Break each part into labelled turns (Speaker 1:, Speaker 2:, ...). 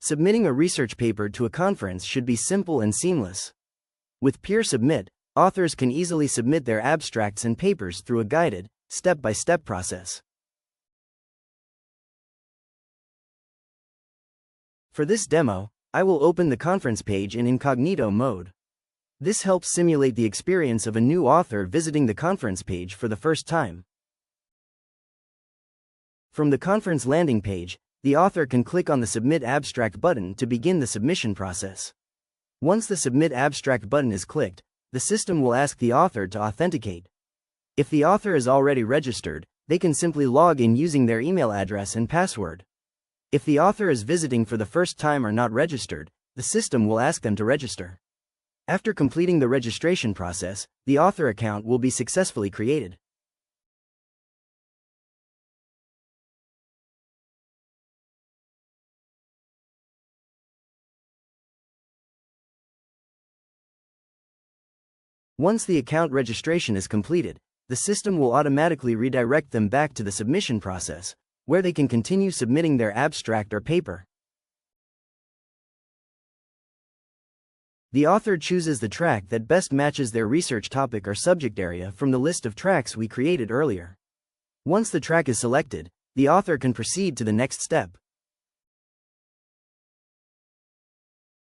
Speaker 1: Submitting a research paper to a conference should be simple and seamless. With PeerSubmit, authors can easily submit their abstracts and papers through a guided, step-by-step process. For this demo, I will open the conference page in incognito mode. This helps simulate the experience of a new author visiting the conference page for the first time. From the conference landing page, the author can click on the Submit Abstract button to begin the submission process. Once the Submit Abstract button is clicked, the system will ask the author to authenticate. If the author is already registered, they can simply log in using their email address and password. If the author is visiting for the first time or not registered, the system will ask them to register. After completing the registration process, the author account will be successfully created. Once the account registration is completed, the system will automatically redirect them back to the submission process, where they can continue submitting their abstract or paper. The author chooses the track that best matches their research topic or subject area from the list of tracks we created earlier. Once the track is selected, the author can proceed to the next step.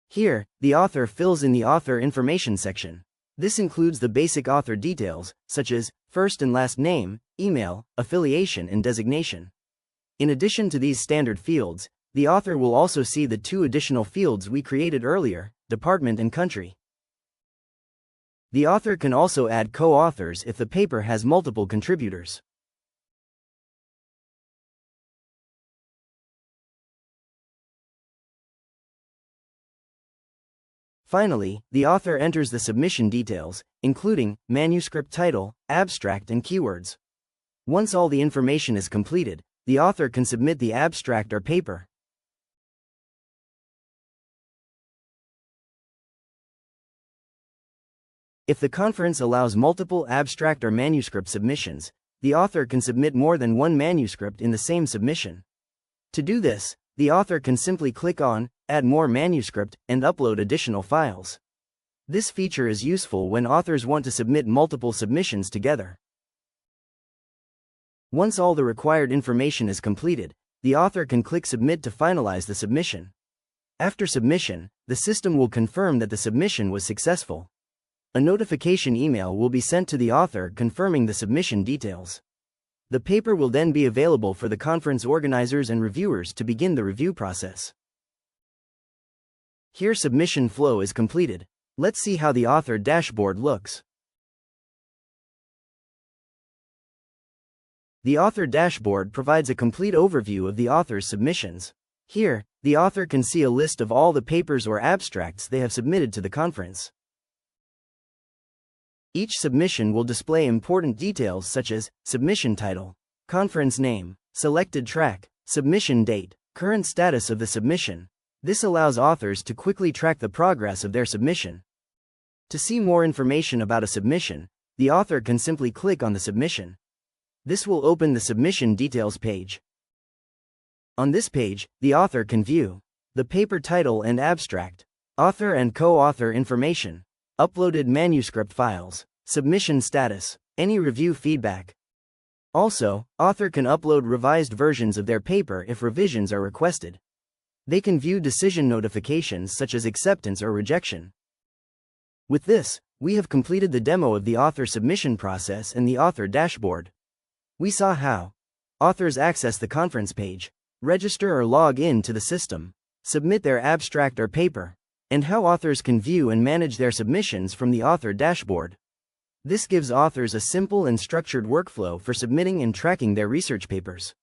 Speaker 1: Here, the author fills in the author information section. This includes the basic author details, such as first and last name, email, affiliation, and designation. In addition to these standard fields, the author will also see the two additional fields we created earlier, department and country. The author can also add co-authors if the paper has multiple contributors. Finally, the author enters the submission details, including manuscript title, abstract, and keywords. Once all the information is completed, the author can submit the abstract or paper. If the conference allows multiple abstract or manuscript submissions, the author can submit more than one manuscript in the same submission. To do this, the author can simply click on Add More Manuscript and upload additional files. This feature is useful when authors want to submit multiple submissions together. Once all the required information is completed, the author can click Submit to finalize the submission. After submission, the system will confirm that the submission was successful. A notification email will be sent to the author confirming the submission details. The paper will then be available for the conference organizers and reviewers to begin the review process. Here submission flow is completed. Let's see how the author dashboard looks. The author dashboard provides a complete overview of the author's submissions. Here, the author can see a list of all the papers or abstracts they have submitted to the conference. Each submission will display important details such as submission title, conference name, selected track, submission date, current status of the submission. This allows authors to quickly track the progress of their submission. To see more information about a submission, the author can simply click on the submission. This will open the submission details page. On this page, the author can view the paper title and abstract, author and co-author information, uploaded manuscript files, submission status, any review feedback. Also, author can upload revised versions of their paper if revisions are requested. They can view decision notifications such as acceptance or rejection. With this, we have completed the demo of the author submission process and the author dashboard. We saw how authors access the conference page, register or log in to the system, submit their abstract or paper, and how authors can view and manage their submissions from the author dashboard. This gives authors a simple and structured workflow for submitting and tracking their research papers.